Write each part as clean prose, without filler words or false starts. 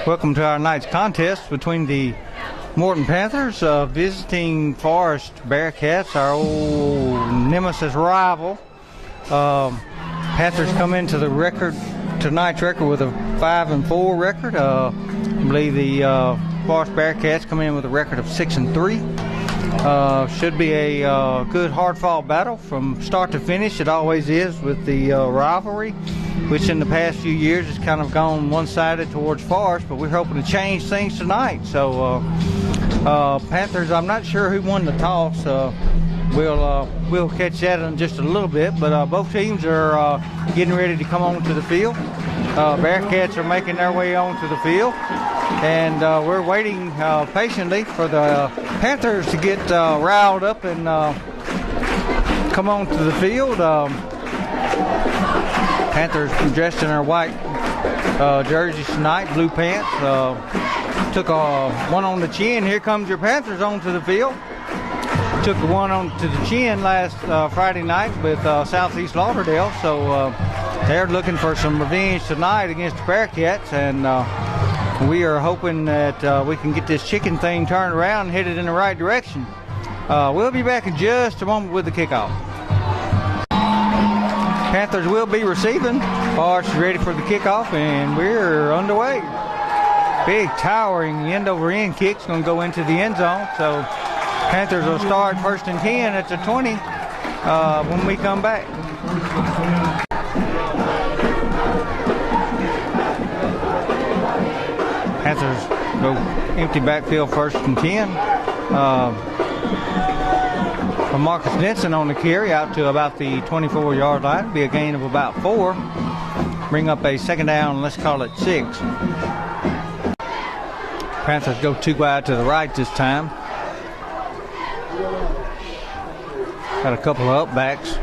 Welcome to our night's contest between the Morton Panthers visiting Forest Bearcats, our old nemesis rival. Panthers come into the tonight's record with a 5-4 record. I believe the Forest Bearcats come in with a record of 6-3. Should be a good hard-fought battle from start to finish. It always is with the rivalry, which in the past few years has kind of gone one-sided towards Forest, but we're hoping to change things tonight. So Panthers, I'm not sure who won the toss. We'll catch that in just a little bit, but both teams are getting ready to come onto the field. Bearcats are making their way onto the field, and we're waiting patiently for the Panthers to get riled up and come onto the field. Panthers dressed in their white jerseys tonight, blue pants. Took one on the chin. Here comes your Panthers onto the field. Took one onto the chin last Friday night with Southeast Lauderdale. So they're looking for some revenge tonight against the Bearcats, and we are hoping that we can get this chicken thing turned around and headed in the right direction. We'll be back in just a moment with the kickoff. Panthers will be receiving. Forest is ready for the kickoff, and we're underway. Big towering end-over-end kick's going to go into the end zone. So Panthers will start 1st and 10 at the 20 when we come back. Panthers go empty backfield 1st and 10. From Marcus Denson on the carry out to about the 24-yard line. Be a gain of about 4. Bring up a second down, let's call it 6. Panthers go 2 wide to the right this time. Got a couple of upbacks.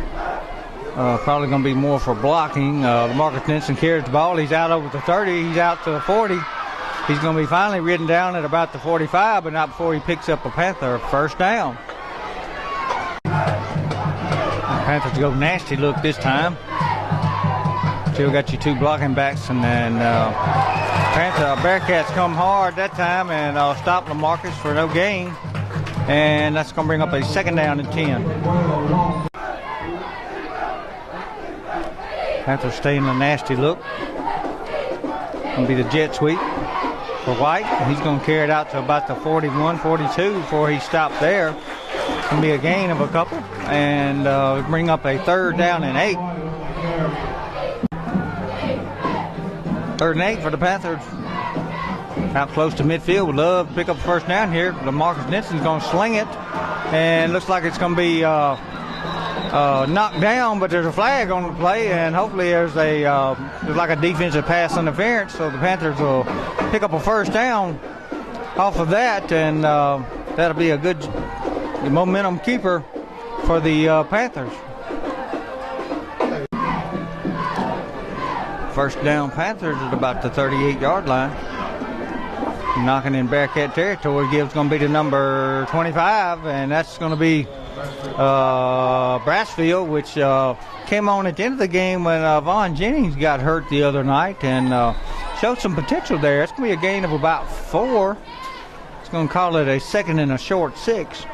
Probably going to be more for blocking. Marcus Denson carries the ball. He's out over the 30. He's out to the 40. He's going to be finally ridden down at about the 45, but not before he picks up a Panther first down. Panthers go nasty look this time. Still got your 2 blocking backs, and then Bearcats come hard that time and stop LaMarcus for no gain. And that's going to bring up a second down and 10. Panthers stay in a nasty look. Going to be the jet sweep for White. He's going to carry it out to about the 41, 42 before he stopped there. It's going to be a gain of a couple, and bring up a 3rd down and 8. 3rd and 8 for the Panthers. Out close to midfield. Would love to pick up the first down here. LaMarcus Denson's going to sling it, and looks like it's going to be knocked down, but there's a flag on the play, and hopefully there's like a defensive pass interference, so the Panthers will pick up a first down off of that, and that'll be a good momentum keeper for the Panthers. First down Panthers at about the 38-yard line. Knocking in Bearcat territory going to be the number 25, and that's going to be Brassfield, which came on at the end of the game when Vaughn Jennings got hurt the other night, and showed some potential there. It's going to be a gain of about 4. It's going to call it a 2nd and a short 6.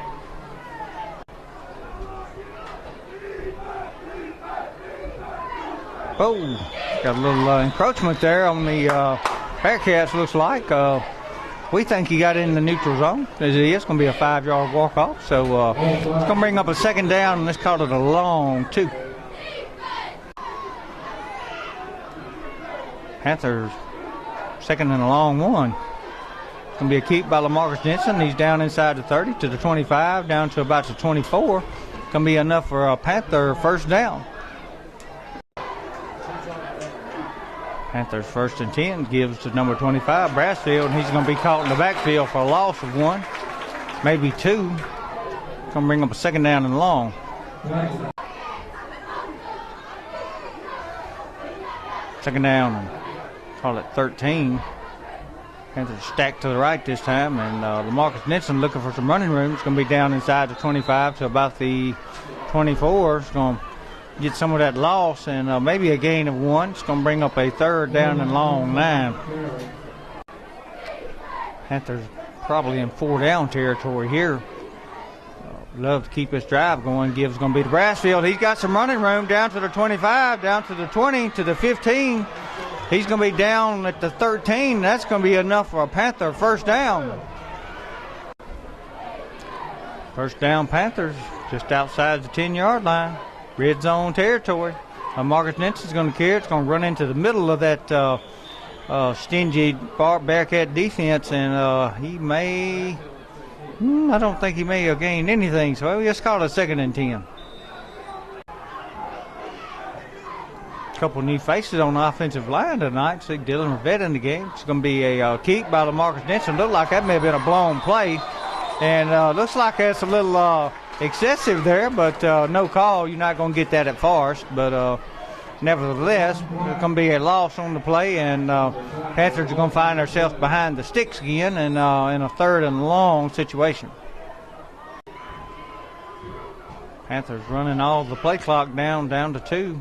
Oh, got a little encroachment there on the Bearcats, looks like. We think he got in the neutral zone, as it is. It's going to be a 5-yard walk-off. So it's going to bring up a second down, and let's call it a long 2. Panthers, 2nd and a long 1. It's going to be a keep by LaMarcus Denson. He's down inside the 30 to the 25, down to about the 24. It's going to be enough for a Panther first down. Panthers 1st and 10 gives to number 25, Brassfield, and he's going to be caught in the backfield for a loss of 1, maybe 2. Going to bring up a second down and long. Second down, and call it 13. Panthers stacked to the right this time, and LaMarcus Denson looking for some running room. It's going to be down inside the 25 to about the 24. It's going to get some of that loss, and maybe a gain of 1. It's going to bring up a 3rd down and long 9. Panthers probably in 4-down territory here. Love to keep this drive going. Gibbs going to be to Brassfield. He's got some running room down to the 25, down to the 20, to the 15. He's going to be down at the 13. That's going to be enough for a Panther first down. First down Panthers just outside the 10-yard line. Red zone territory. Marcus Nelson's going to carry it. It's going to run into the middle of that stingy Bearcat defense, and he may, I don't think he may have gained anything, so let's call it a 2nd and 10. A couple new faces on the offensive line tonight. See Dylan Rivette in the game. It's going to be a keep by Marcus Nelson. Looked like that may have been a blown play, and looks like that's a little excessive there, but no call. You're not going to get that at Forest, but nevertheless, there's going to be a loss on the play, and Panthers are going to find themselves behind the sticks again and in a 3rd and long situation. Panthers running all the play clock down to 2.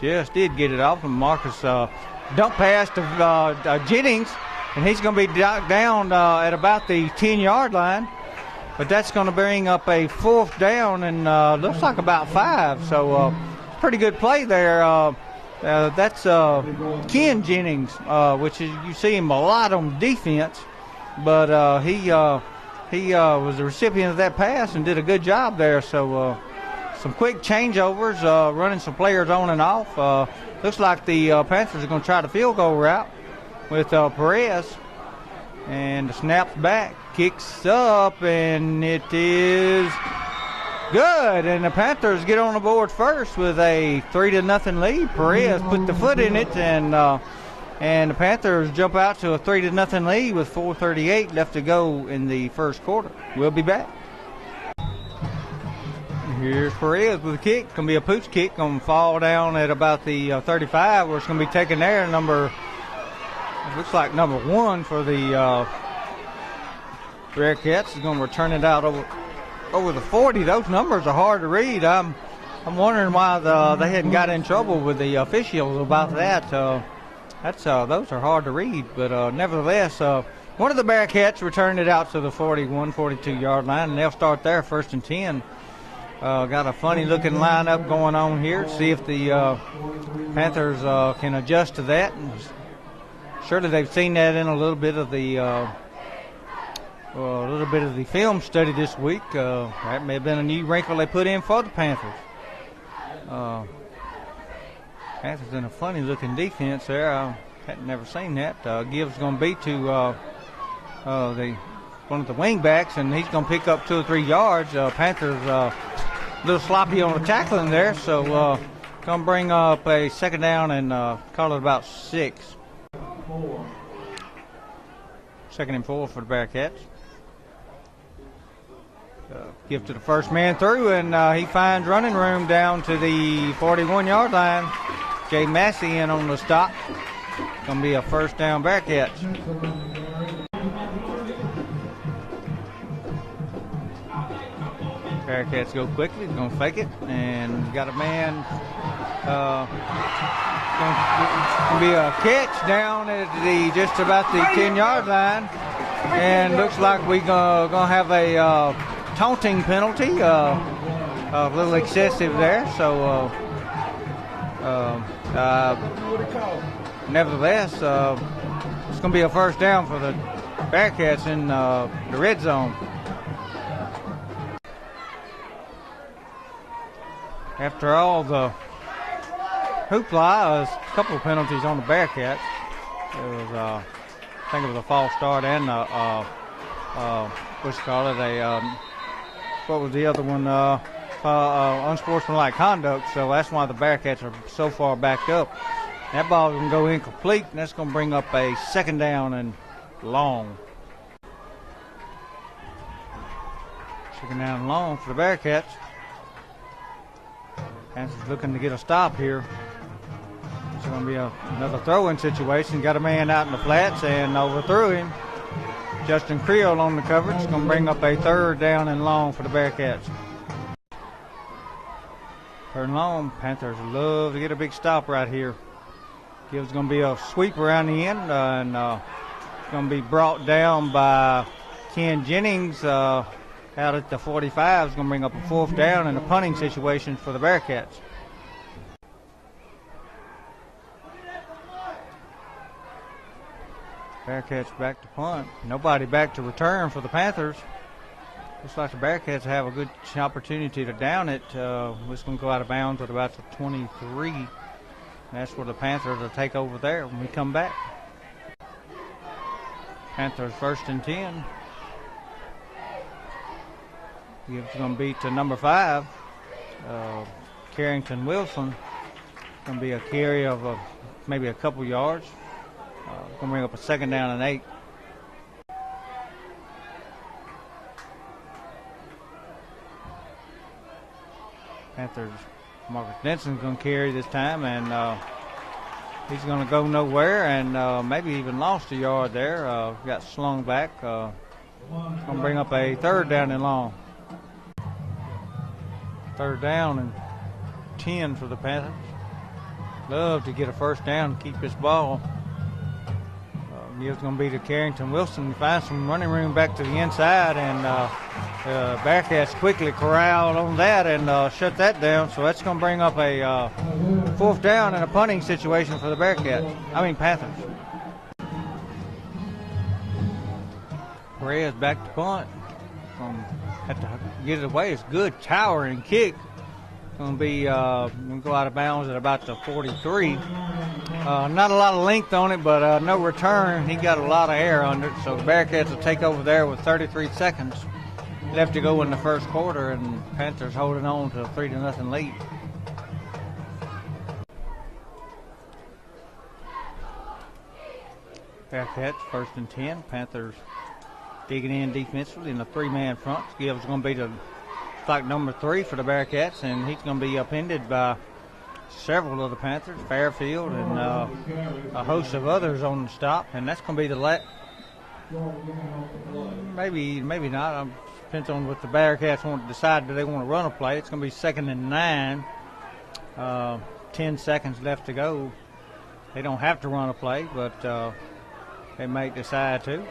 Just did get it off, and Marcus dump pass to Jennings, and he's going to be down at about the 10-yard line. But that's going to bring up a 4th down, and looks like about 5. So pretty good play there. That's Ken Jennings, which is, you see him a lot on defense, but he was the recipient of that pass and did a good job there. So some quick changeovers, running some players on and off. Looks like the Panthers are going to try the field goal route with Perez, and the snap's back, kicks up, and it is good, and the Panthers get on the board first with a 3-0 lead. Perez put the foot in it, and the Panthers jump out to a 3-0 lead with 4:38 left to go in the first quarter. We'll be back. Here's Perez with a kick. It's going to be a pooch kick. Going to fall down at about the 35, where it's going to be taken there. Looks like number 1 for the Bearcats is going to return it out over the 40. Those numbers are hard to read. I'm wondering why they hadn't got in trouble with the officials about that. Those are hard to read, but nevertheless, one of the Bearcats returned it out to the 41, 42-yard line, and they'll start there 1st and 10. Got a funny looking lineup going on here. See if the Panthers can adjust to that. And surely they've seen that in a little bit of the film study this week. That may have been a new wrinkle they put in for the Panthers. Panthers in a funny looking defense there. I had never seen that. Gibbs going to be to one of the wing backs, and he's going to pick up 2 or 3 yards. Panthers a little sloppy on the tackling there, so going to bring up a 2nd down and call it about 6. 2nd and 4 for the Bearcats. Give to the first man through, and he finds running room down to the 41-yard line. Jay Massey in on the stop. Going to be a 1st down Bearcats. Bearcats go quickly. He's going to fake it, and got a man. Going to be a catch down at just about the 10-yard line, and looks like we're going to have a taunting penalty, a little excessive there. So, nevertheless, it's going to be a 1st down for the Bearcats in the red zone. After all the hoopla, a couple of penalties on the Bearcats. It was, I think it was a false start and what was the other one? Unsportsmanlike conduct. So that's why the Bearcats are so far backed up. That ball is going to go incomplete, and that's going to bring up a 2nd down and long. 2nd down and long for the Bearcats. Panthers looking to get a stop here. It's going to be another throwing situation. Got a man out in the flats and overthrew him. Justin Creel on the coverage. It's going to bring up a 3rd down and long for the Bearcats. 3rd and long. Panthers love to get a big stop right here. Gives going to be a sweep around the end, and going to be brought down by Ken Jennings out at the 45. Is going to bring up a 4th down and a punting situation for the Bearcats. Bearcats back to punt. Nobody back to return for the Panthers. Looks like the Bearcats have a good opportunity to down it. It's going to go out of bounds at about the 23. That's where the Panthers will take over there when we come back. Panthers 1st and 10. It's going to be to number 5, Carrington Wilson. It's going to be a carry of maybe a couple yards. Going to bring up a 2nd down and 8. Panthers, Marcus Denson's going to carry this time, and he's going to go nowhere, and maybe even lost a yard there. Got slung back. Going to bring up a 3rd down and long. 3rd down and 10 for the Panthers. Love to get a 1st down and keep this ball. It's going to be to Carrington Wilson. Find some running room back to the inside, and Bearcats quickly corralled on that and shut that down. So that's going to bring up a 4th down and a punting situation for the Panthers. Perez back to punt. Have to get it away. It's good towering kick. Going to be going to go out of bounds at about the 43. Not a lot of length on it, but no return. He got a lot of air under it, so the Bearcats will take over there with 33 seconds left to go in the 1st quarter, and Panthers holding on to a 3-0 lead. Bearcats 1st and 10. Panthers digging in defensively in a 3-man front. Gibbs is going to be the like number 3 for the Bearcats, and he's going to be upended by several of the Panthers, Fairfield, and a host of others on the stop, and that's going to be the maybe not. Depends on what the Bearcats want to decide. Do they want to run a play? It's going to be 2nd and 9. 10 seconds left to go. They don't have to run a play, but they may decide to.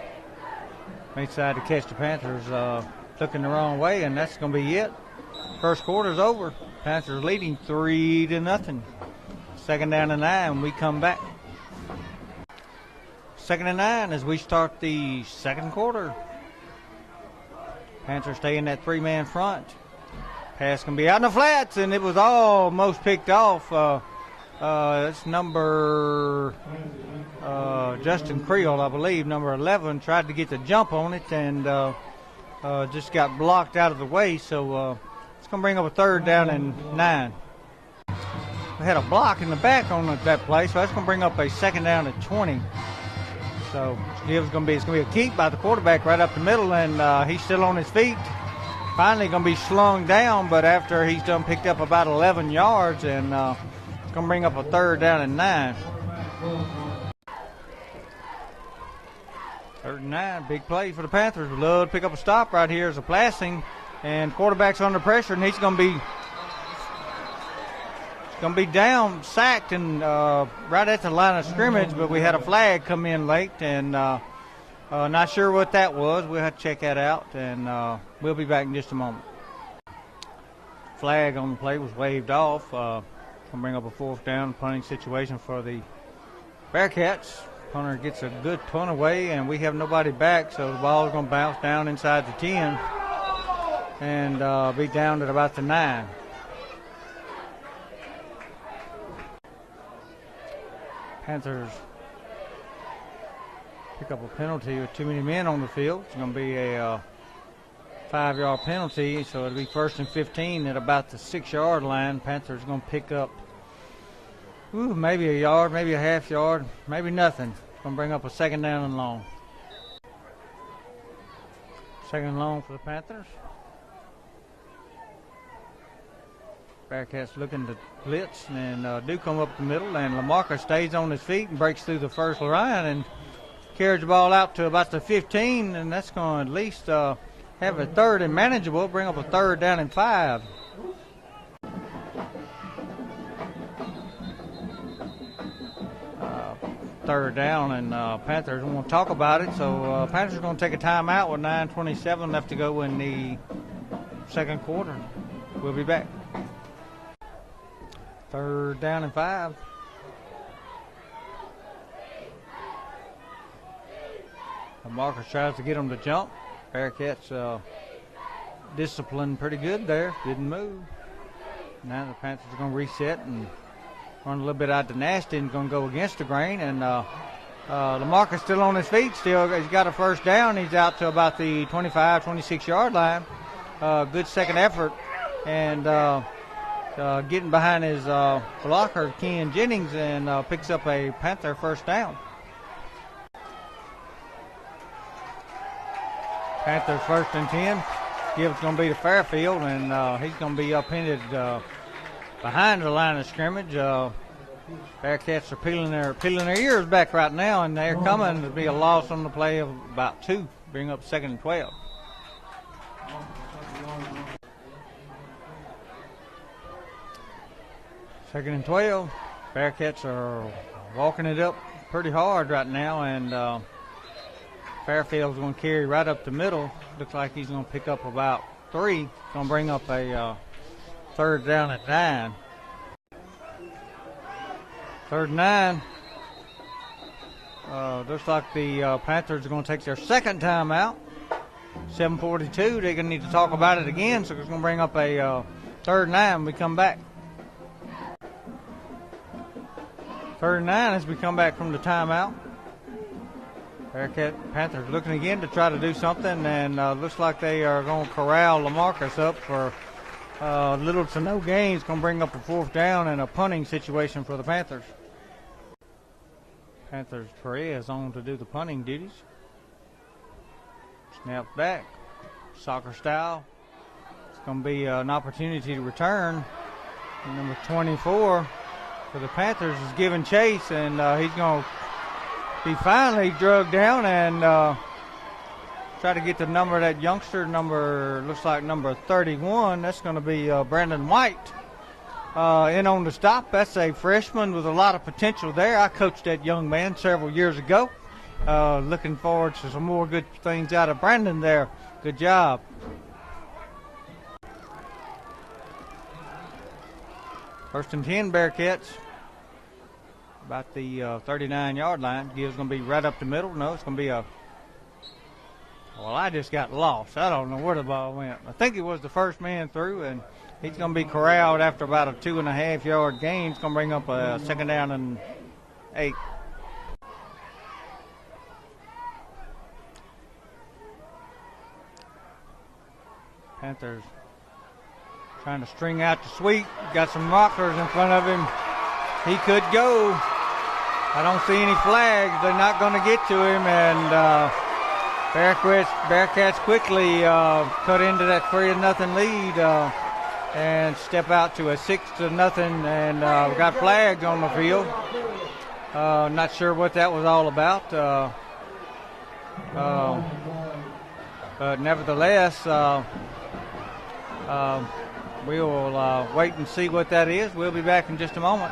May decide to catch the Panthers looking the wrong way, and that's going to be it. 1st quarter's over. Panthers leading 3-0. 2nd down and 9. We come back. 2nd and 9 as we start the 2nd quarter. Panthers stay in that 3-man front. Pass can be out in the flats, and it was almost picked off. It's number Justin Creel, I believe, number 11, tried to get the jump on it, and just got blocked out of the way. So it's going to bring up a 3rd down and 9. We had a block in the back on that play, so that's going to bring up a 2nd down and 20. So it's going to be a keep by the quarterback right up the middle, and he's still on his feet. Finally going to be slung down, but after he's done picked up about 11 yards, and it's going to bring up a 3rd down and 9. 3rd and 9, big play for the Panthers. We love to pick up a stop right here as a passing, and quarterback's under pressure, and he's going to be down, sacked, and right at the line of scrimmage, but we had a flag come in late, and not sure what that was. We'll have to check that out, and we'll be back in just a moment. Flag on the play was waved off. Going to bring up a 4th down punting situation for the Bearcats. Punter gets a good punt away, and we have nobody back, so the ball is going to bounce down inside the 10 and be down at about the 9. Panthers pick up a penalty with too many men on the field. It's going to be a 5-yard penalty, so it'll be 1st and 15 at about the 6-yard line. Panthers going to pick up maybe a yard, maybe a half yard, maybe nothing. It's going to bring up a 2nd down and long. 2nd and long for the Panthers. Bearcats looking to blitz and do come up the middle, and LaMarcus stays on his feet and breaks through the first line and carries the ball out to about the 15, and that's going to at least have a 3rd and manageable, bring up a 3rd down and 5. third down, and Panthers don't want to talk about it. So Panthers are going to take a timeout with 9:27 left to go in the second quarter. We'll be back. Third down and 5. The Marcus tries to get them to jump. Bearcats disciplined pretty good there. Didn't move. Now the Panthers are going to reset and run a little bit out to Nasty and going to go against the grain. And Lamarcus still on his feet. Still, he's got a first down. He's out to about the 25, 26-yard line. Good second effort. And getting behind his blocker, Ken Jennings, and picks up a Panther first down. Panthers first and 10. Gibbs going to be to Fairfield, and he's going to be upended behind the line of scrimmage. Bearcats are peeling their ears back right now, and they're coming to be a loss on the play of about 2, bring up 2nd and 12. Second and 12. Bearcats are walking it up pretty hard right now, and Fairfield's going to carry right up the middle. Looks like he's going to pick up about 3. Going to bring up a third down at 9. Third and 9. Looks like the Panthers are going to take their second timeout. 7:42. They're going to need to talk about it again, so it's going to bring up a third and 9 when we come back. Third and 9 as we come back from the timeout. Panthers looking again to try to do something, and looks like they are going to corral Lamarcus up for little to no gain. It's going to bring up a 4th down and a punting situation for the Panthers. Panthers Perez on to do the punting duties. Snap back, soccer style. It's going to be an opportunity to return. Number 24 for the Panthers is giving chase, and he's going to be finally drugged down and try to get the number of that youngster, looks like number 31. That's going to be Brandon White in on the stop. That's a freshman with a lot of potential there. I coached that young man several years ago. Looking forward to some more good things out of Brandon there. Good job. First and 10 Bearcats. About the 39-yard line. Gibbs going to be right up the middle. No, it's going to be well, I just got lost. I don't know where the ball went. I think it was the first man through, and he's going to be corralled after about a 2.5-yard gain. It's going to bring up a 2nd down and 8. Panthers trying to string out the sweep. Got some rockers in front of him. He could go. I don't see any flags. They're not going to get to him, and Bearcats quickly cut into that 3-0 lead and step out to a 6-0, and we got flags on the field. Not sure what that was all about, but nevertheless, we will wait and see what that is. We'll be back in just a moment.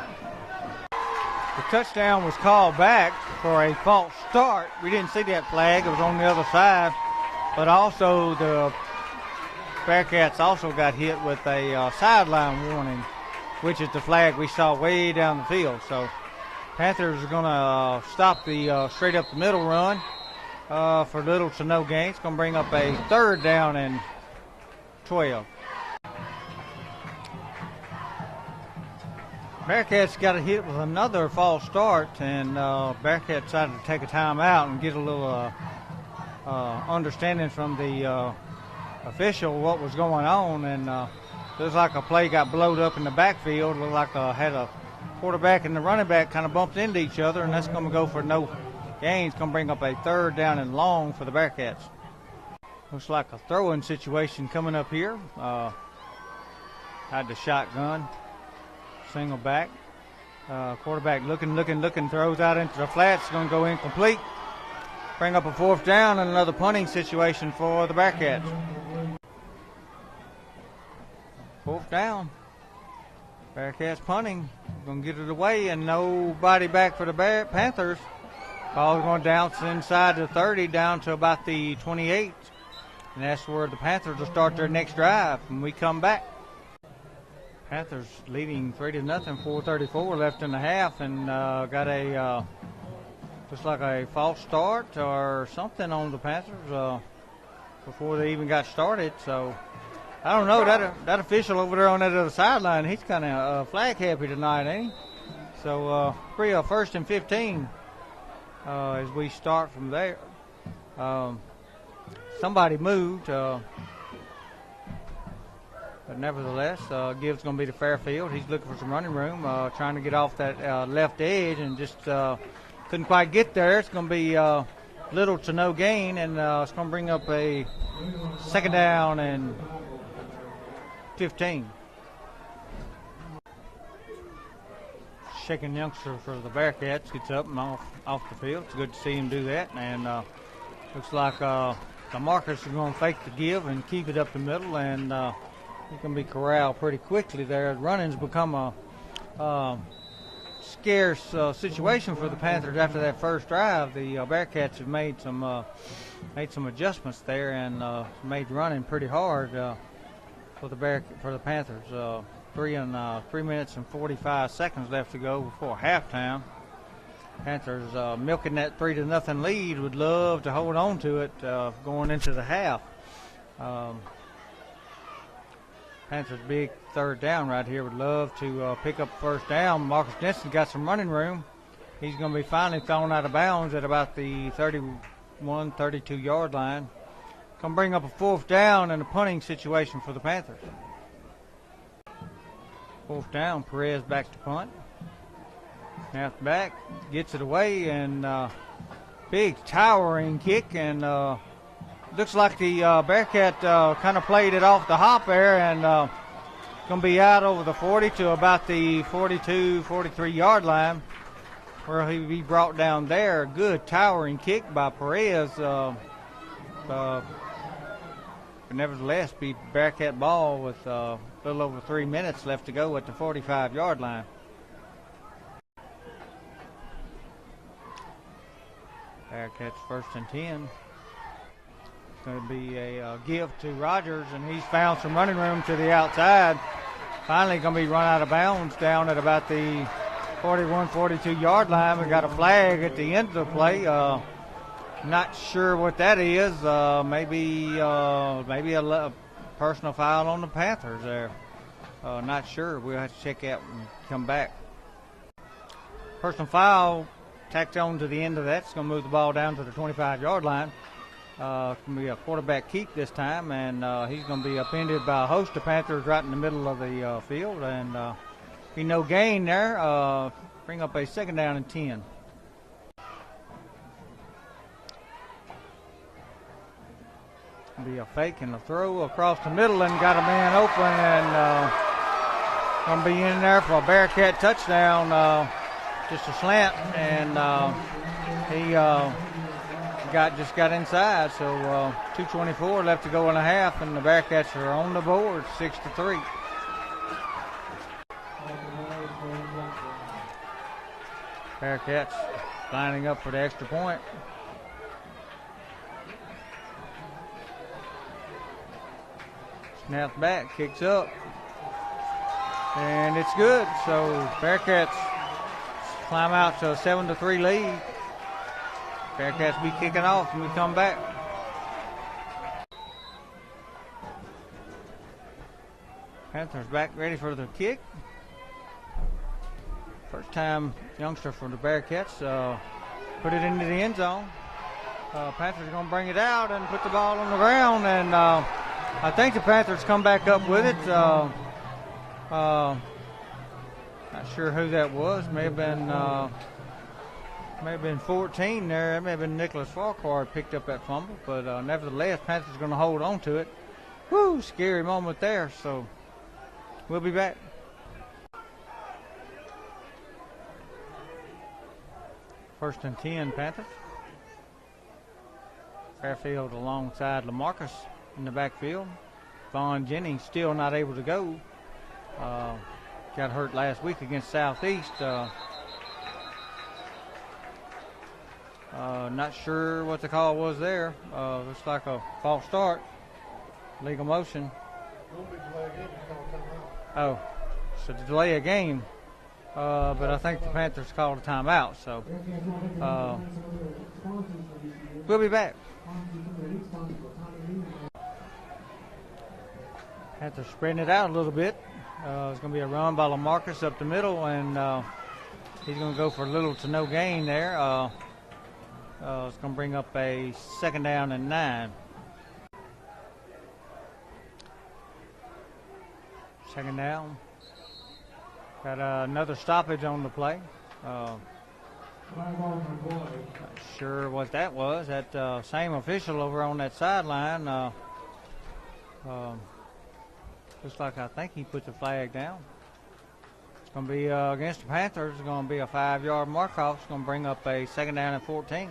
The touchdown was called back for a false start. We didn't see that flag. It was on the other side. But also the Bearcats also got hit with a sideline warning, which is the flag we saw way down the field. So Panthers are going to stop the straight up the middle run for little to no gain. It's going to bring up a 3rd down and 12. Bearcats got hit with another false start, and Bearcats decided to take a timeout and get a little understanding from the official what was going on. And looks like a play got blowed up in the backfield. Looked like had a quarterback and the running back kind of bumped into each other, and that's going to go for no gain. It's going to bring up a 3rd down and long for the Bearcats. Looks like a throwing situation coming up here. Had the shotgun. Single back. Quarterback looking, throws out into the flats. Going to go incomplete. Bring up a 4th down and another punting situation for the Bearcats. 4th down. Bearcats punting. Going to get it away, and nobody back for the Panthers. Ball's going to bounce inside the 30 down to about the 28. And that's where the Panthers will start their next drive when we come back. Panthers leading 3-0, 4:34 left in the half, and got a just like a false start or something on the Panthers before they even got started. So I don't know, that official over there on that other sideline, he's kind of flag happy tonight, ain't he? So first and 15 as we start from there. Somebody moved. But nevertheless, Gibbs going to be to Fairfield. He's looking for some running room, trying to get off that left edge and just couldn't quite get there. It's going to be little to no gain, and it's going to bring up a 2nd down and 15. Shaking youngster for the Bearcats gets up and off the field. It's good to see him do that, and looks like the Marcus is going to fake the give and keep it up the middle, and he can be corralled pretty quickly there. Running's become a scarce situation for the Panthers after that first drive. The Bearcats have made some adjustments there and made running pretty hard for the Panthers. 3 minutes and 45 seconds left to go before halftime. Panthers milking that 3-0 lead. Would love to hold on to it going into the half. Panthers big 3rd down right here. Would love to pick up 1st down. Marcus Jensen got some running room. He's going to be finally thrown out of bounds at about the 31, 32 yard line. Going to bring up a 4th down and a punting situation for the Panthers. 4th down, Perez back to punt. Snaps back, gets it away, and big towering kick, and looks like the Bearcat kind of played it off the hop there, and going to be out over the 40 to about the 42, 43 yard line, where he'll be brought down there. Good towering kick by Perez. But nevertheless, beat Bearcat ball with a little over 3 minutes left to go at the 45 yard line. Bearcats 1st and 10. It's going to be a give to Rogers, and he's found some running room to the outside. Finally going to be run out of bounds down at about the 41, 42 yard line. We got a flag at the end of the play. Not sure what that is. Maybe a personal foul on the Panthers there. Not sure. We'll have to check out and come back. Personal foul tacked on to the end of that. It's going to move the ball down to the 25 yard line. It's going to be a quarterback keep this time, and he's going to be upended by a host of Panthers right in the middle of the field, and be no gain there. Bring up a 2nd down and 10. Be a fake and a throw across the middle, and got a man open, and going to be in there for a Bearcat touchdown. Just a slant, and he just got inside. So 2:24 left to go in a half, and the Bearcats are on the board, 6-3. Bearcats lining up for the extra point. Snaps back, kicks up, and it's good. So Bearcats climb out to a 7-3 lead. Bearcats be kicking off when we come back. Panthers back ready for the kick. First time youngster for the Bearcats put it into the end zone. Panthers are going to bring it out and put the ball on the ground, and I think the Panthers come back up with it. Not sure who that was. May have been 14 there. It may have been Nicholas Farquhar picked up that fumble, but nevertheless, Panthers are going to hold on to it. Whoo, scary moment there. So we'll be back. First and 10, Panthers. Fairfield alongside LaMarcus in the backfield. Vaughn Jennings still not able to go. Got hurt last week against Southeast. Not sure what the call was there. Looks like a false start. Legal motion. Oh, so to delay a game. But I think the Panthers called a timeout. So we'll be back. Panthers spreading it out a little bit. It's going to be a run by LaMarcus up the middle, and he's going to go for little to no gain there. It's going to bring up a 2nd down and 9. 2nd down. Got another stoppage on the play. Not sure what that was. That same official over on that sideline. Looks like I think he put the flag down. It's going to be against the Panthers. It's going to be a 5-yard mark-off. It's going to bring up a 2nd down and 14.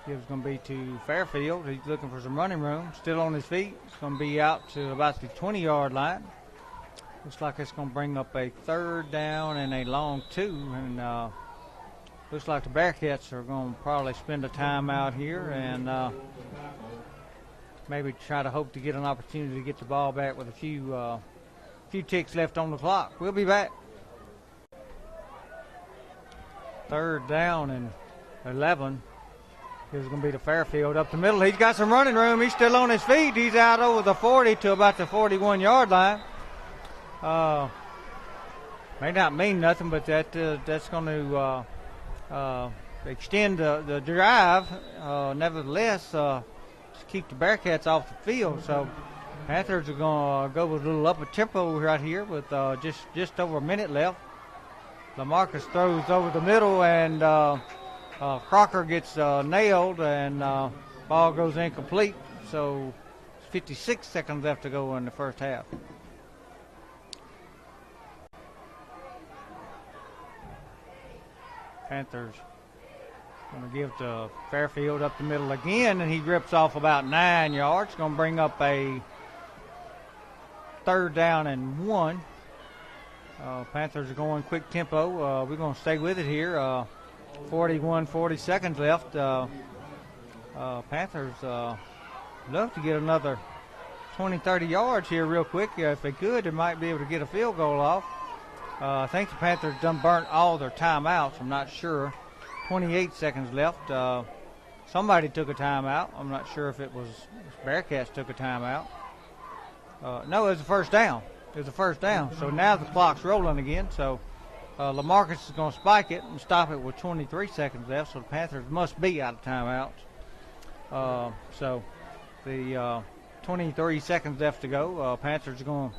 Gibbs going to be to Fairfield. He's looking for some running room. Still on his feet. It's going to be out to about the 20-yard line. Looks like it's going to bring up a 3rd down and a long 2. And looks like the Bearcats are going to probably spend a timeout here and maybe try to hope to get an opportunity to get the ball back with a few ticks left on the clock. We'll be back. 3rd down and 11. Here's going to be to Fairfield up the middle. He's got some running room. He's still on his feet. He's out over the 40 to about the 41-yard line. May not mean nothing, but that's going to extend the drive. Nevertheless, to keep the Bearcats off the field. So Panthers are going to go with a little upper tempo right here with just over a minute left. LaMarcus throws over the middle, and Crocker gets nailed, and ball goes incomplete. So 56 seconds left to go in the first half. Panthers going to give to Fairfield up the middle again, and he rips off about 9 yards. Going to bring up a 3rd down and 1. Panthers are going quick tempo. We're going to stay with it here. 40 seconds left. Panthers love to get another 20-30 yards here real quick. If they could, they might be able to get a field goal off. I think the Panthers done burnt all their timeouts. I'm not sure. 28 seconds left. Somebody took a timeout. I'm not sure if it was Bearcats took a timeout. No, it was a 1st down. It was a 1st down. So now the clock's rolling again. So LaMarcus is going to spike it and stop it with 23 seconds left. So the Panthers must be out of timeouts. So the 23 seconds left to go. Panthers are going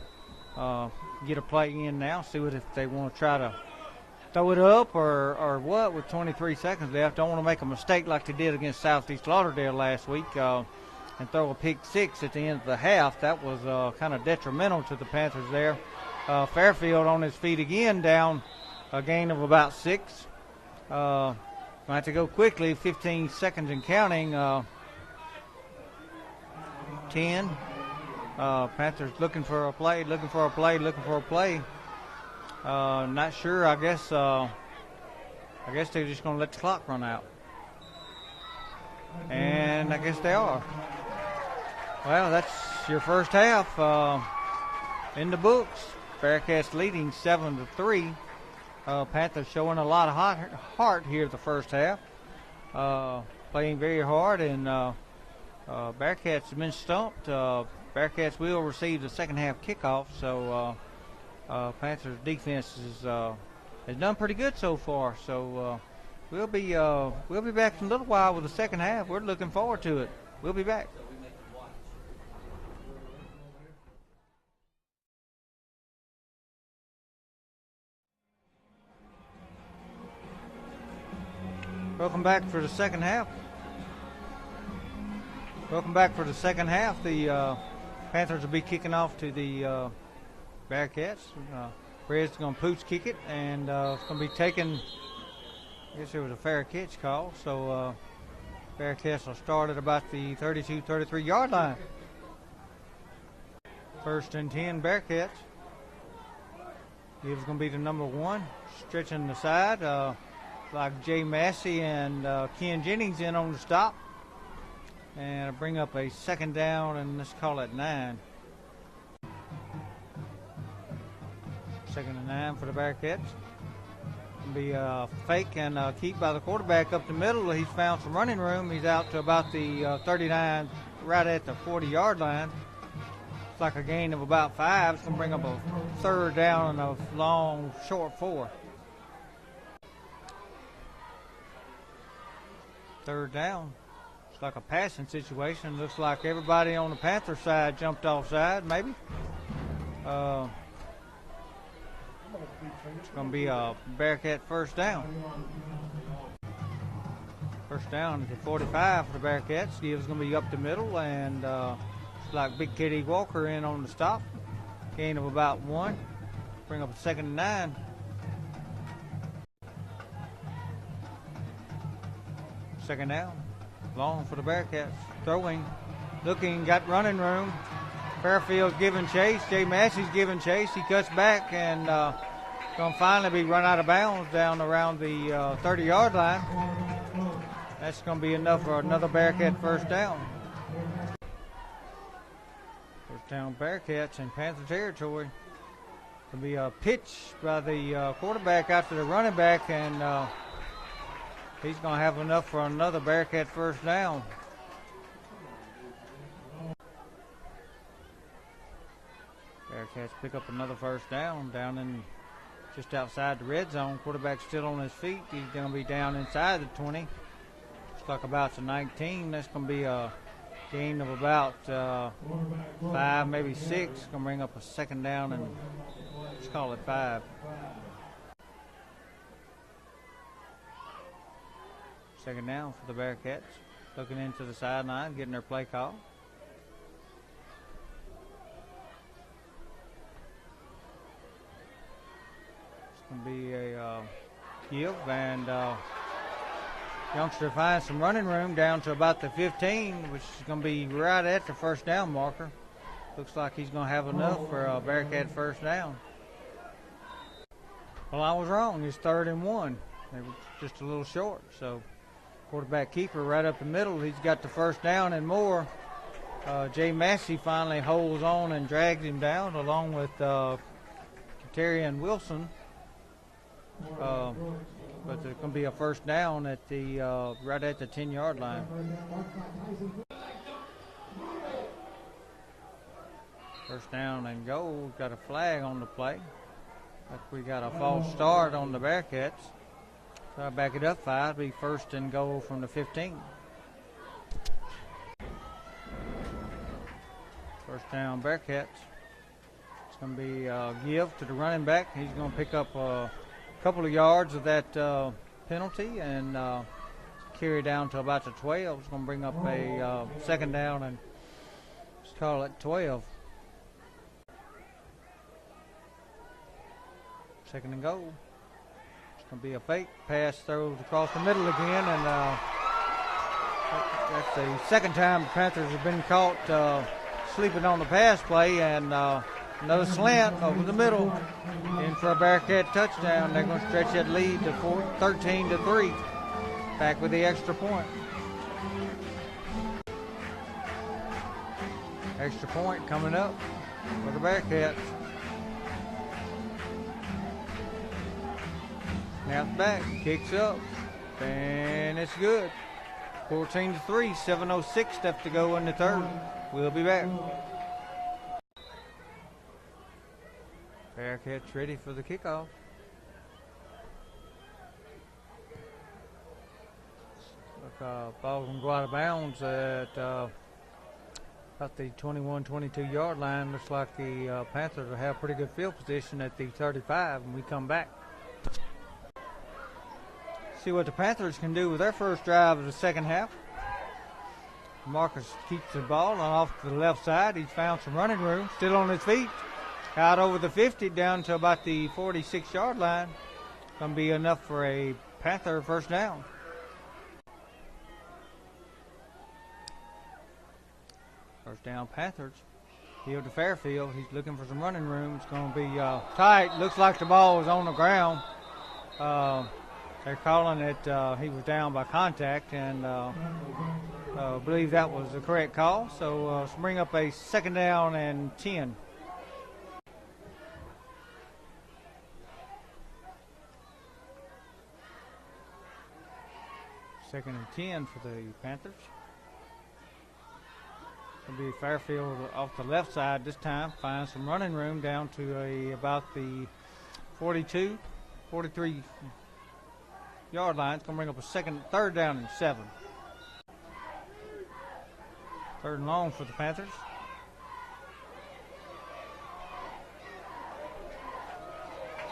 to get a play in now. See what if they want to try to throw it up or what with 23 seconds left. Don't want to make a mistake like they did against Southeast Lauderdale last week and throw a pick 6 at the end of the half. That was kind of detrimental to the Panthers there. Fairfield on his feet again, down a gain of about 6. Going to have to go quickly. 15 seconds and counting. 10. Panthers looking for a play. Not sure. I guess they're just going to let the clock run out. And I guess they are. Well, that's your first half in the books. Bearcats leading 7-3. Panthers showing a lot of heart here the first half. Playing very hard, and Bearcats have been stumped. Bearcats will receive the second half kickoff, so Panthers defense has done pretty good so far. So we'll be back in a little while with the second half. We're looking forward to it. We'll be back. Welcome back for the second half. The Panthers will be kicking off to the Bearcats. Red's going to pooch kick it, and it's going to be taken. I guess it was a fair catch call. So Bearcats will start at about the 32-33 yard line. 1st and 10 Bearcats. Gibbs going to be the number 1, stretching the side. Like Jay Massey and Ken Jennings in on the stop. And I'll bring up a second down, and let's call it 9. Second and 9 for the Bearcats. It'll be a fake and a keep by the quarterback up the middle. He's found some running room. He's out to about the 39, right at the 40-yard line. It's like a gain of about 5. It's going to bring up a third down and a long, short 4. Third down. It's like a passing situation. Looks like everybody on the Panther side jumped offside, maybe. It's going to be a Bearcat first down. First down at the 45 for the Bearcats. Gibbs going to be up the middle, and it's like Big Kitty Walker in on the stop. Gain of about 1. Bring up a second and 9. Second down. Long for the Bearcats. Throwing. Looking. Got running room. Fairfield's giving chase. Jay Massey's giving chase. He cuts back and going to finally be run out of bounds down around the 30-yard line. That's going to be enough for another Bearcat first down. First down Bearcats in Panther territory. It'll be a pitch by the quarterback out to the running back, and he's going to have enough for another Bearcat first down. Bearcats pick up another first down in just outside the red zone. Quarterback still on his feet. He's going to be down inside the 20. Looks like about the 19. That's going to be a gain of about 5, maybe 6. Going to bring up a second down, and let's call it 5. Second down for the Bearcats. Looking into the sideline, getting their play call. It's going to be a give, and youngster finds some running room down to about the 15, which is going to be right at the first down marker. Looks like he's going to have enough for a Bearcat first down. Well, I was wrong. It's 3rd and 1. They were just a little short, so quarterback keeper right up the middle. He's got the first down and more. Jay Massey finally holds on and drags him down along with Katarian Wilson. But there's going to be a first down at the right at the 10-yard line. First down and goal. Got a flag on the play. Like we got a false start on the Bearcats. So I back it up 5. Be first and goal from the 15. First down Bearcats. It's going to be a give to the running back. He's going to pick up a couple of yards of that penalty and carry down to about the 12. It's going to bring up a second down, and let's call it 12. Second and goal. It's going to be a fake pass, throws across the middle again, and that's the second time the Panthers have been caught sleeping on the pass play, and another slant over the middle in for a Bearcat touchdown. They're going to stretch that lead to 13-3. Back with the extra point. Extra point coming up for the Bearcats. Snaps back, kicks up, and it's good. 14-3, 7:06 left to go in the third. We'll be back. Bearcats ready for the kickoff. Look, ball's going to go out of bounds at about the 21-22 line. Looks like the Panthers will have pretty good field position at the 35 when we come back. See what the Panthers can do with their first drive of the second half. Marcus keeps the ball and off to the left side. He's found some running room, still on his feet. Out over the 50 down to about the 46-yard line. Going to be enough for a Panther first down. First down Panthers. Field to Fairfield. He's looking for some running room. It's going to be tight. Looks like the ball was on the ground. They're calling it he was down by contact, and I believe that was the correct call. So let's bring up a 2nd down and 10. Second and 10 for the Panthers. It'll be Fairfield off the left side this time. Find some running room down to about the 42, 43 yard line. It's going to bring up a 3rd down and 7. 3rd and long for the Panthers.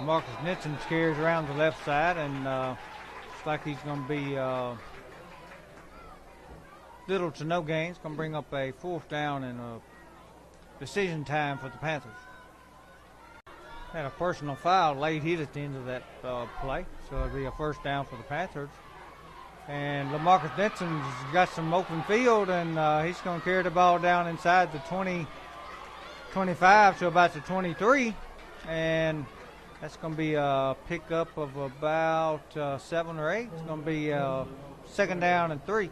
Marcus Nixon carries around the left side, and looks like he's going to be little to no gain. It's going to bring up a 4th down and a decision time for the Panthers. Had a personal foul late hit at the end of that play, so it'll be a 1st down for the Panthers. And LaMarcus Nixon's got some open field, and he's going to carry the ball down inside the 20, 25 to about the 23, and that's going to be a pickup of about 7 or 8. It's going to be 2nd down and 3.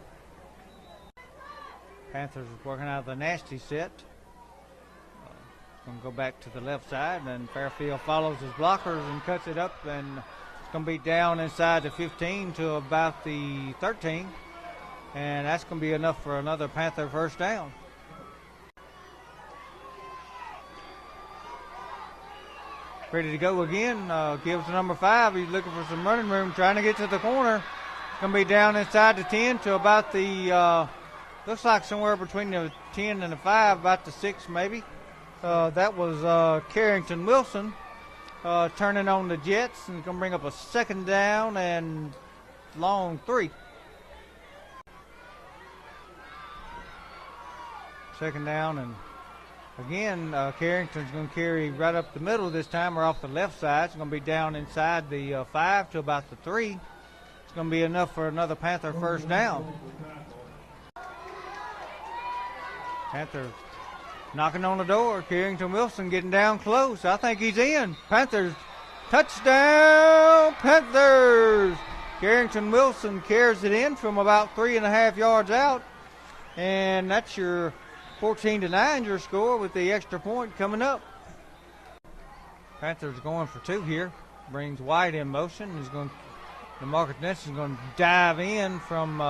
Panthers working out of the nasty set. Going to go back to the left side, and Fairfield follows his blockers and cuts it up, and it's going to be down inside the 15 to about the 13, and that's going to be enough for another Panther 1st down. Ready to go again. Gives to number 5. He's looking for some running room, trying to get to the corner. It's going to be down inside the 10 to about the looks like somewhere between the 10 and the 5, about the 6 maybe. That was Carrington Wilson turning on the Jets, and going to bring up a 2nd down and long 3. 2nd down, and again, Carrington's going to carry right up the middle this time, or off the left side. It's going to be down inside the 5 to about the 3. It's going to be enough for another Panther 1st down. Panthers knocking on the door. Carrington Wilson getting down close. I think he's in. Panthers touchdown, Panthers. Carrington Wilson carries it in from about 3.5 yards out, and that's your 14-9 your score with the extra point coming up. Panthers going for 2 here. Brings White in motion. He's going. LaMarcus Nixon's going to dive in from.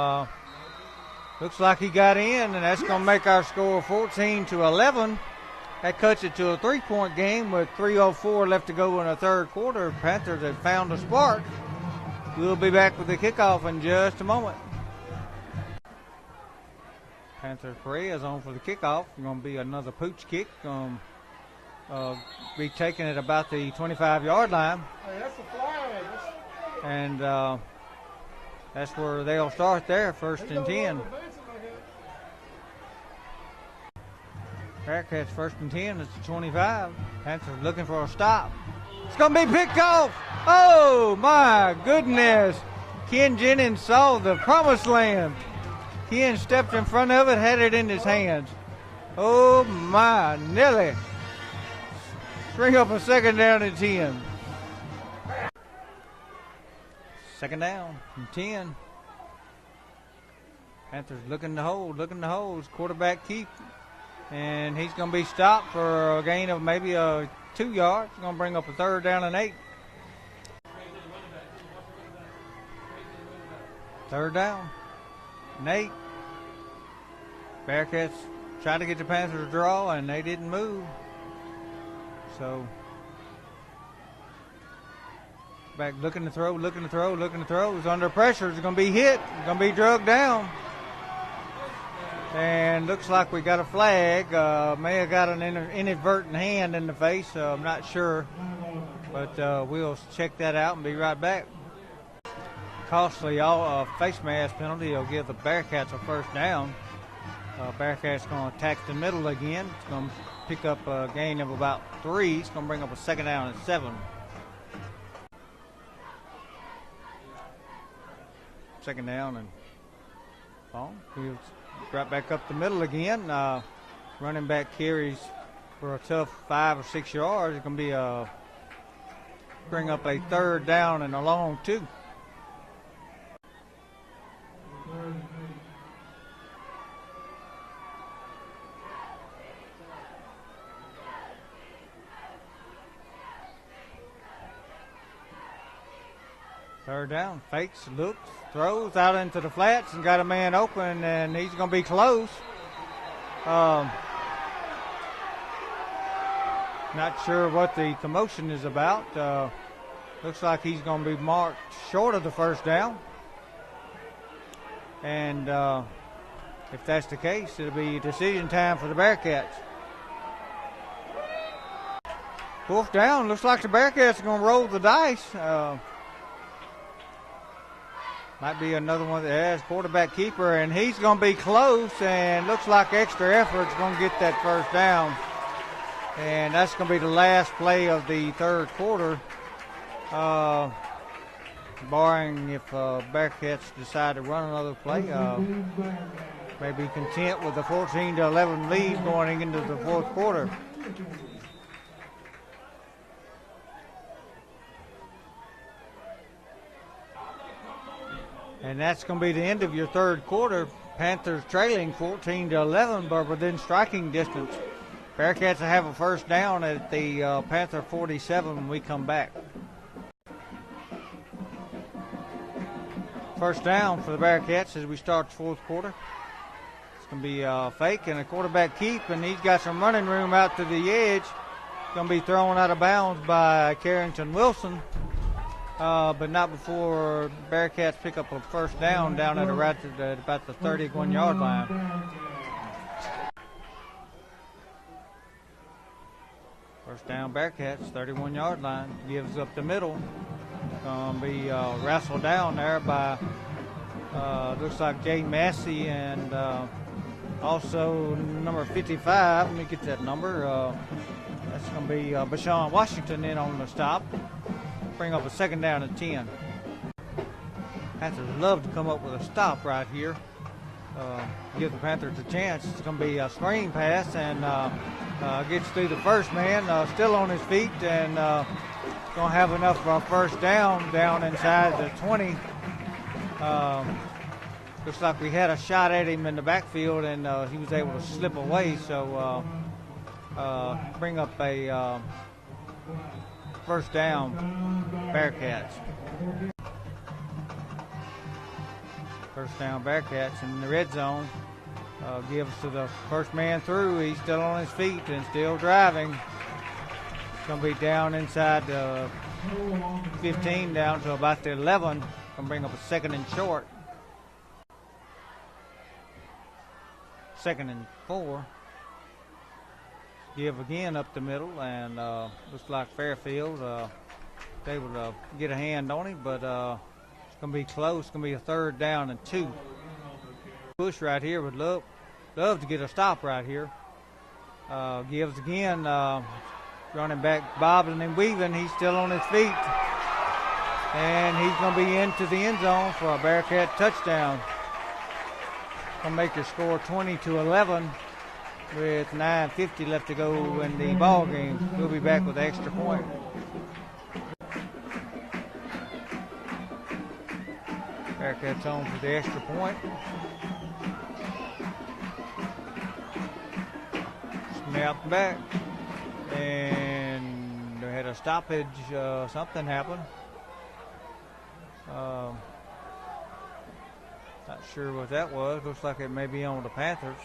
Looks like he got in, and that's going to make our score 14-11. That cuts it to a 3-point game with 3:04 left to go in the 3rd quarter. Panthers have found a spark. We'll be back with the kickoff in just a moment. Panthers Perez on for the kickoff. Going to be another pooch kick. Be taken at about the 25-yard line. Hey, that's a flag. And that's where they'll start there, 1st and 10. Bearcats 1st and 10. It's the 25. Panthers looking for a stop. It's going to be picked off. Oh, my goodness. Ken Jennings saw the promised land. Ken stepped in front of it, had it in his hands. Oh, my, Nelly. Bring up a 2nd down and 10. 2nd down and 10. Panthers looking to hold. Quarterback keep. And he's going to be stopped for a gain of maybe 2 yards. He's going to bring up a 3rd down and 8. 3rd down and 8. Bearcats tried to get the Panthers to draw, and they didn't move. So back looking to throw. He's under pressure. He's going to be hit. He's going to be drugged down. And looks like we got a flag. May have got an inadvertent hand in the face. I'm not sure. But we'll check that out and be right back. Costly face mask penalty will give the Bearcats a 1st down. Bearcats going to attack the middle again. It's going to pick up a gain of about 3. It's going to bring up a 2nd down and 7. 2nd down and long. Right back up the middle again. Running back carries for a tough 5 or 6 yards. It's going to be bring up a 3rd down and a long 2. Third down, fakes, looks, throws out into the flats and got a man open, and he's going to be close. Not sure what the commotion is about. Looks like he's going to be marked short of the 1st down. And if that's the case, it'll be decision time for the Bearcats. 4th down, looks like the Bearcats are going to roll the dice. Might be another one that has quarterback keeper, and he's going to be close, and looks like extra effort's going to get that 1st down. And that's going to be the last play of the 3rd quarter, barring if Bearcats decide to run another play. May be content with the 14-11 lead going into the 4th quarter. And that's going to be the end of your 3rd quarter. Panthers trailing 14-11, but within striking distance. Bearcats will have a 1st down at the Panther 47 when we come back. 1st down for the Bearcats as we start the 4th quarter. It's going to be a fake and a quarterback keep, and he's got some running room out to the edge. Going to be thrown out of bounds by Carrington Wilson. But not before Bearcats pick up a 1st down down at about the 31-yard line. First down Bearcats, 31-yard line. Gives up the middle. Going to be wrestled down there by, looks like Jay Massey and also number 55. Let me get that number. That's going to be Bashawn Washington in on the stop. Bring up a 2nd down and 10. Panthers love to come up with a stop right here. Give the Panthers a chance. It's going to be a screen pass, and gets through the 1st man, still on his feet, and going to have enough for a 1st down inside the 20. Looks like we had a shot at him in the backfield, and he was able to slip away. So bring up a 1st down, Bearcats. 1st down, Bearcats in the red zone. Gives to the 1st man through. He's still on his feet and still driving. It's going to be down inside the 15 down to about the 11. Going to bring up a 2nd and short. 2nd and 4. Give again up the middle, and looks like Fairfield able to get a hand on him, but it's going to be close. It's going to be a 3rd down and 2. Bush right here would love to get a stop right here. Gives again, running back bobbing and weaving. He's still on his feet, and he's going to be into the end zone for a Bearcat touchdown. Going to make your score 20-11. With 9:50 left to go in the ball game. We'll be back with the extra point. Bearcats home for the extra point. Snap back, and they had a stoppage. Something happened. Not sure what that was. Looks like it may be on the Panthers.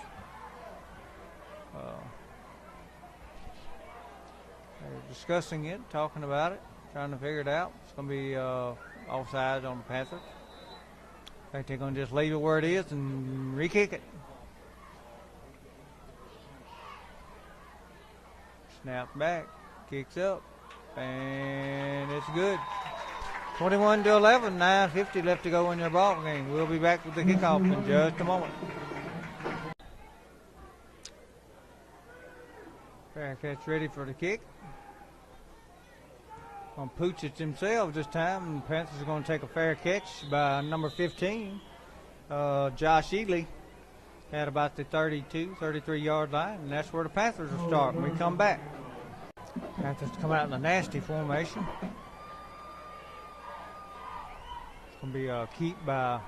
They're discussing it, talking about it, trying to figure it out. It's going to be offside on the Panthers. I think they're going to just leave it where it is and re-kick it. Snap back, kicks up, and it's good. 21-11, 9:50 left to go in your ball game. We'll be back with the kickoff in just a moment. Bearcats ready for the kick. On Pooch it themselves this time, and Panthers are going to take a fair catch by number 15, Josh Ely. at about the 32, 33-yard line, and that's where the Panthers will start when we come back. Panthers come out in a nasty formation. It's going to be a keep by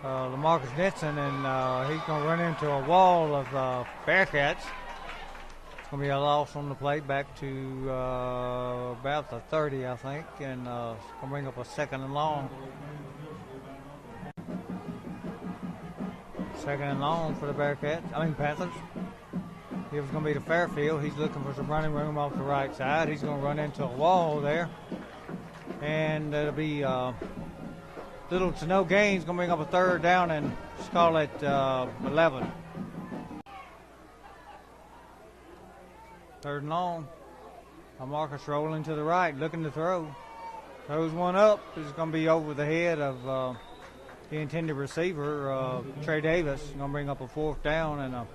LaMarcus Denson, and he's going to run into a wall of Bearcats. It's going to be a loss on the play back to about the 30, I think, and it's going to bring up a 2nd and long. 2nd and long for the Panthers. It was going to be to Fairfield. He's looking for some running room off the right side. He's going to run into a wall there, and it'll be little to no gain. He's going to bring up a 3rd down, and let's call it 11. 3rd and long. Marcus rolling to the right, looking to throw. Throws one up. It's going to be over the head of the intended receiver, Trey Davis. Going to bring up a 4th down and a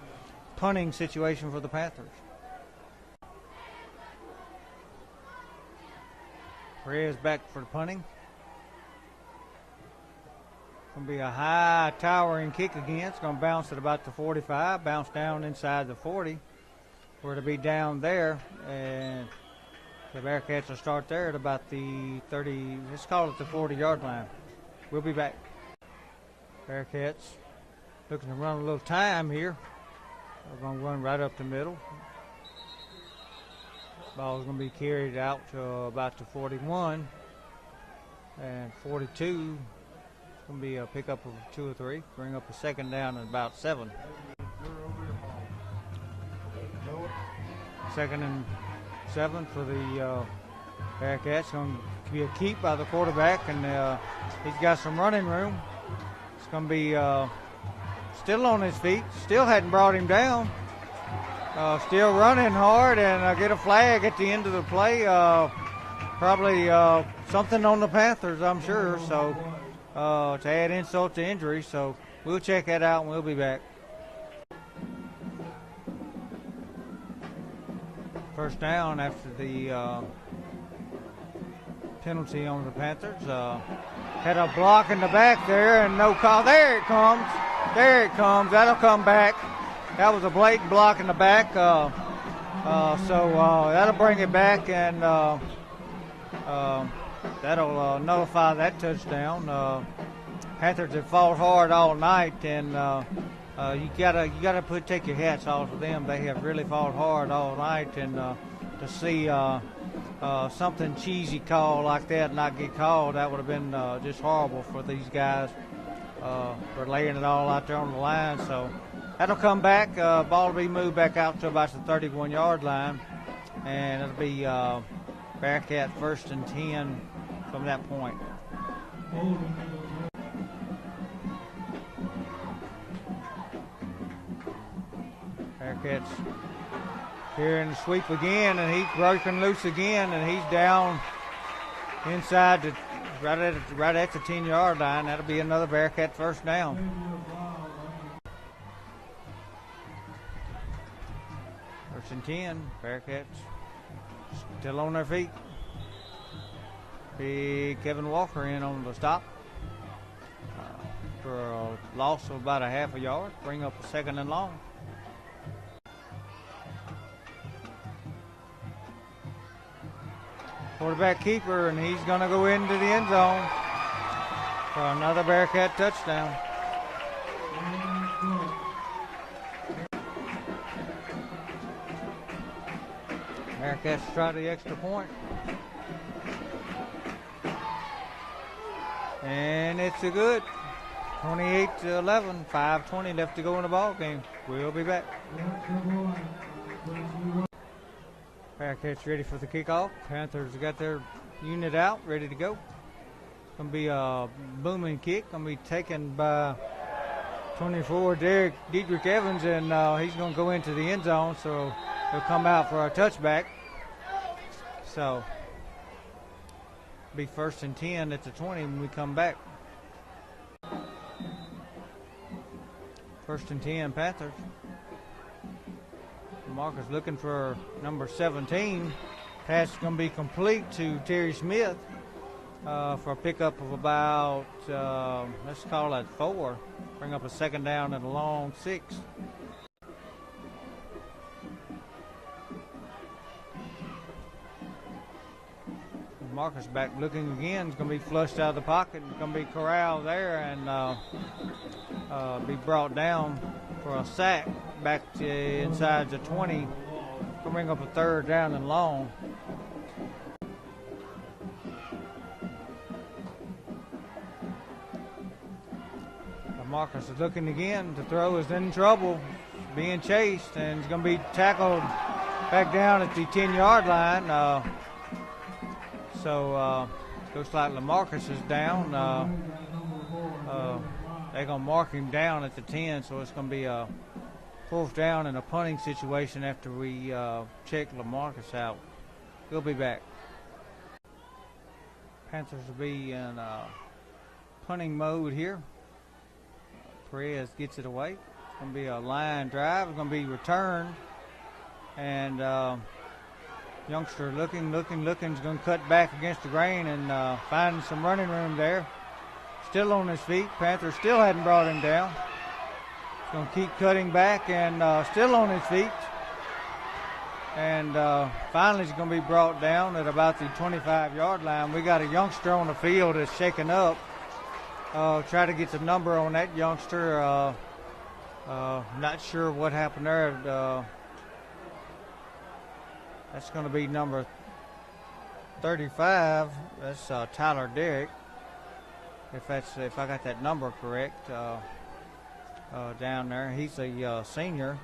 punting situation for the Panthers. Perez back for the punting. Going to be a high towering kick again. It's going to bounce at about the 45, bounce down inside the 40. We're to be down there, and the Bearcats will start there at about the 30, let's call it the 40-yard line. We'll be back. Bearcats looking to run a little time here. They're going to run right up the middle. Ball's going to be carried out to about the 41, and 42. It's going to be a pickup of 2 or 3. Bring up a 2nd down and about 7. 2nd and 7 for the Bearcats. Going to be a keep by the quarterback, and he's got some running room. It's going to be still on his feet. Still hadn't brought him down. Still running hard, and get a flag at the end of the play. Probably something on the Panthers, I'm sure. So to add insult to injury. So we'll check that out, and we'll be back. 1st down after the penalty on the Panthers. Had a block in the back there and no call. There it comes. There it comes. That'll come back. That was a blatant block in the back. So that'll bring it back, and that'll nullify that touchdown. Panthers have fought hard all night, and you gotta take your hats off to them. They have really fought hard all night, and to see something cheesy call like that not get called, that would have been just horrible for these guys for laying it all out there on the line. So that'll come back. Ball will be moved back out to about the 31-yard line, and it'll be Bearcat 1st and 10 from that point. Bearcats here in the sweep again, and he's broken loose again, and he's down inside the right at the 10-yard line. That'll be another Bearcat 1st down. First and 10. Bearcats still on their feet. Big Kevin Walker in on the stop for a loss of about a half a yard. Bring up a 2nd and long. Quarterback keeper, and he's going to go into the end zone for another Bearcat touchdown. Bearcats try the extra point. And it's a good 28-11, 5:20 left to go in the ball game. We'll be back. Bearcats ready for the kickoff. Panthers got their unit out, ready to go. It's going to be a booming kick. Going to be taken by 24, Dedrick Evans, and he's going to go into the end zone, so he'll come out for a touchback. So be 1st and 10 at the 20 when we come back. 1st and 10, Panthers. Marcus looking for number 17. Pass is going to be complete to Terry Smith for a pickup of about, let's call it 4. Bring up a second down and a long 6. Marcus back looking again. It's going to be flushed out of the pocket. It's going to be corralled there and be brought down for a sack back to inside the 20. Going to bring up a third down and long. Marcus is looking again. The throw is in trouble, being chased, and it's going to be tackled back down at the 10-yard line. So looks like LaMarcus is down. They're going to mark him down at the 10, so it's going to be a 4th down and a punting situation after we check LaMarcus out. He'll be back. Panthers will be in punting mode here. Perez gets it away. It's going to be a line drive. It's going to be returned. And youngster looking. Is going to cut back against the grain and find some running room there. Still on his feet. Panthers still hadn't brought him down. He's going to keep cutting back and still on his feet. And finally he's going to be brought down at about the 25-yard line. We got a youngster on the field that's shaken up. Try to get the number on that youngster. Not sure what happened there. That's going to be number 35. That's Tyler Derrick. If I got that number correct, down there. He's a senior.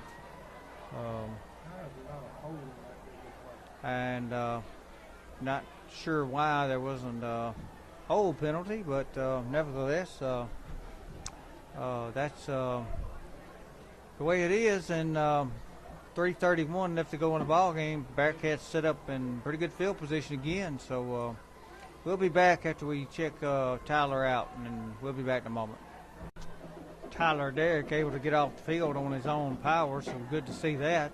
And not sure why there wasn't hold penalty, but nevertheless, that's the way it is. And 3:31 left to go in the ball game. Bearcats set up in pretty good field position again. So we'll be back after we check Tyler out, and we'll be back in a moment. Tyler Derrick able to get off the field on his own power, so good to see that.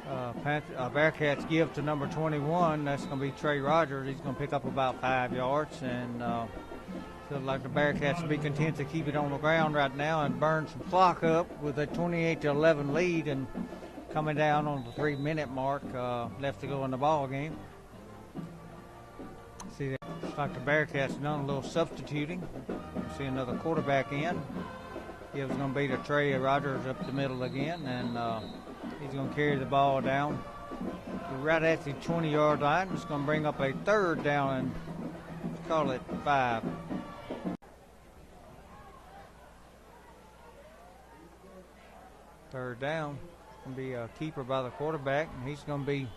Bearcats give to number 21. That's going to be Trey Rogers. He's going to pick up about 5 yards, and feels like the Bearcats will be content to keep it on the ground right now and burn some clock up with a 28-11 lead and coming down on the 3-minute mark left to go in the ball game. See, that looks like the Bearcats done a little substituting. See another quarterback in. It was going to be to Trey Rogers up the middle again, and he's going to carry the ball down right at the 20-yard line. It's going to bring up a 3rd down and call it 5. Third down. Going to be a keeper by the quarterback, and he's going to be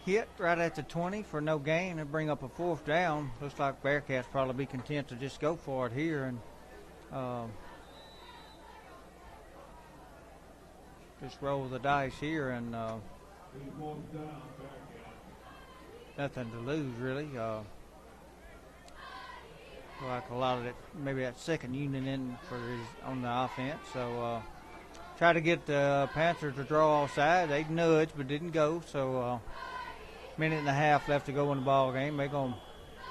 hit right at the 20 for no gain and bring up a 4th down. Looks like Bearcats probably be content to just go for it here and just roll the dice here and nothing to lose really. Like a lot of it, maybe that second unit in on the offense. So try to get the Panthers to draw offside. They nudged but didn't go. So minute and a half left to go in the ball game. They're going to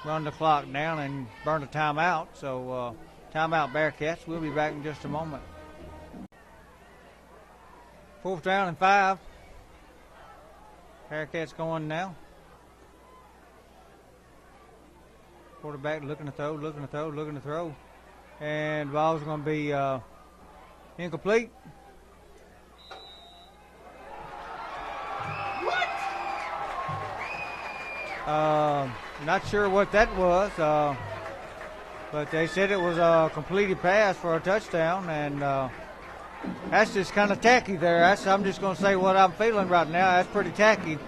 run the clock down and burn the timeout. So timeout Bearcats. We'll be back in just a moment. 4th down and 5. Bearcats going now. Quarterback looking to throw. And the ball's going to be incomplete. Not sure what that was, but they said it was a completed pass for a touchdown, and that's just kind of tacky there. I'm just going to say what I'm feeling right now. That's pretty tacky.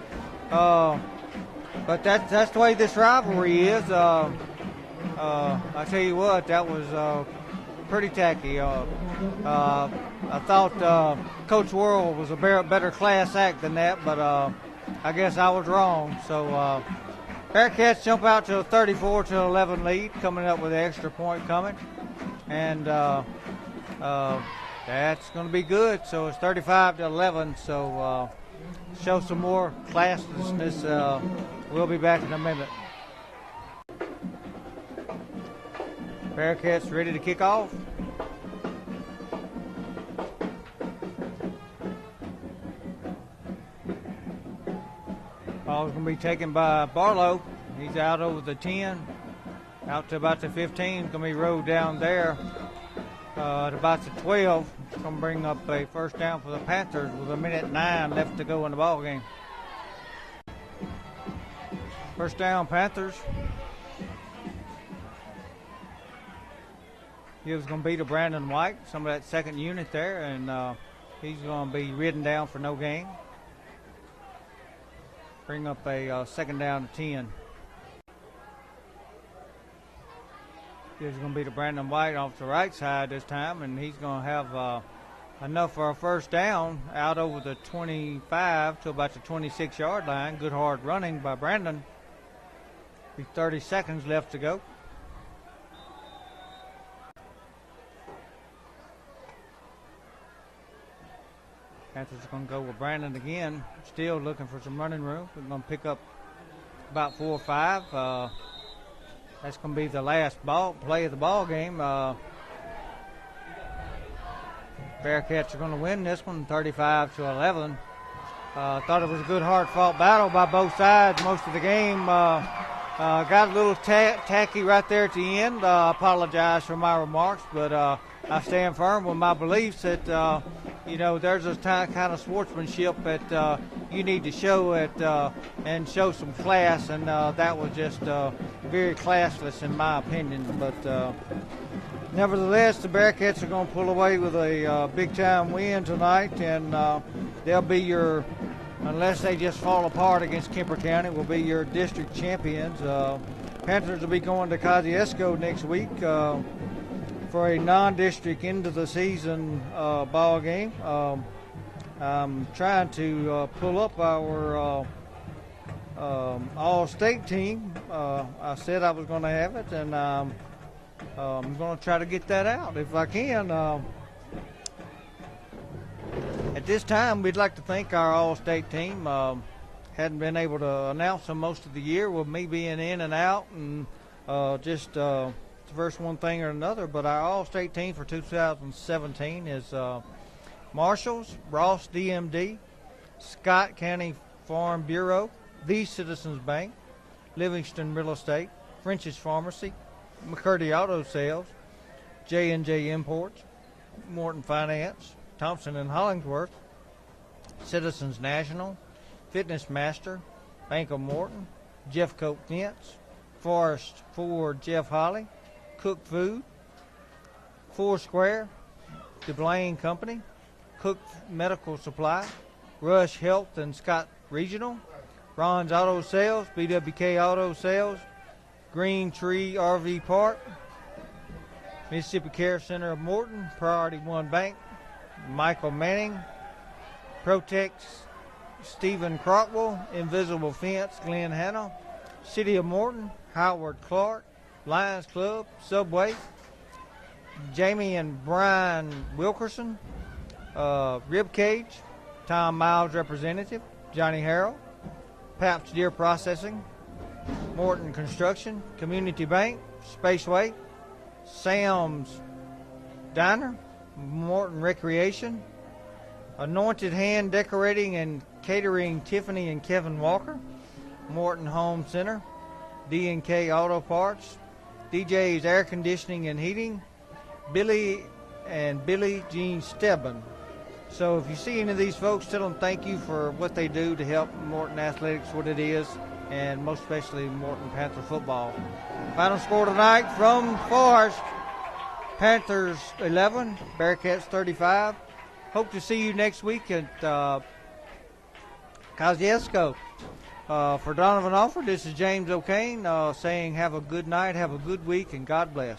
But that's the way this rivalry is. I tell you what, that was pretty tacky. I thought Coach Worrell was a better class act than that, but I guess I was wrong. So Bearcats jump out to a 34-11 lead, coming up with an extra point coming. And that's going to be good. So it's 35-11. So show some more classlessness. We'll be back in a minute. Bearcats ready to kick off. Ball's going to be taken by Barlow. He's out over the 10, out to about the 15. Going to be rolled down there at about the 12. Going to bring up a first down for the Panthers with 1:09 left to go in the ball game. First down, Panthers. He was going to be to Brandon White, some of that second unit there, and he's going to be ridden down for no gain. Bring up a second down to 10. He's going to be to Brandon White off the right side this time, and he's going to have enough for a first down out over the 25 to about the 26-yard line. Good hard running by Brandon. Be 30 seconds left to go. Panthers are going to go with Brandon again. Still looking for some running room. We're going to pick up about 4 or 5. That's going to be the last play of the ball game. Bearcats are going to win this one, 35-11. Thought it was a good, hard-fought battle by both sides most of the game. Got a little tacky right there at the end. I apologize for my remarks, but I stand firm with my beliefs that, there's a kind of sportsmanship that you need to show it and show some class, and that was just very classless in my opinion. But nevertheless, the Bearcats are going to pull away with a big-time win tonight, and they'll be your, unless they just fall apart against Kemper County, will be your district champions. Panthers will be going to Kosciuszko next week for a non-district end of the season ball game. I'm trying to pull up our all-state team. I said I was going to have it, and I'm going to try to get that out if I can. At this time, we'd like to thank our all-state team. Hadn't been able to announce them most of the year with me being in and out and just the first one thing or another. But our all-state team for 2017 is Marshall's, Ross DMD, Scott County Farm Bureau, The Citizens Bank, Livingston Real Estate, French's Pharmacy, McCurdy Auto Sales, J&J Imports, Morton Finance, Thompson and Hollingsworth, Citizens National, Fitness Master, Bank of Morton, Jeffcoat Fence, Forest Ford Jeff Holly, Cook Food, Foursquare, DeBlaine Company, Cook Medical Supply, Rush Health and Scott Regional, Ron's Auto Sales, BWK Auto Sales, Green Tree RV Park, Mississippi Care Center of Morton, Priority One Bank, Michael Manning, Protect Stephen Crockwell, Invisible Fence, Glenn Hanna, City of Morton, Howard Clark, Lions Club, Subway, Jamie and Brian Wilkerson, Ribcage, Tom Miles Representative, Johnny Harrell, Paps Deer Processing, Morton Construction, Community Bank, Spaceway, Sam's Diner, Morton Recreation, Anointed Hand Decorating and Catering, Tiffany and Kevin Walker, Morton Home Center, D&K Auto Parts, DJ's Air Conditioning and Heating, Billy and Billy Jean Stebbin. So if you see any of these folks, tell them thank you for what they do to help Morton Athletics, what it is, and most especially Morton Panther football. Final score tonight from Forest, Panthers 11, Bearcats 35. Hope to see you next week at Kosciuszko. For Donovan Alford, this is James O'Kane saying have a good night, have a good week, and God bless.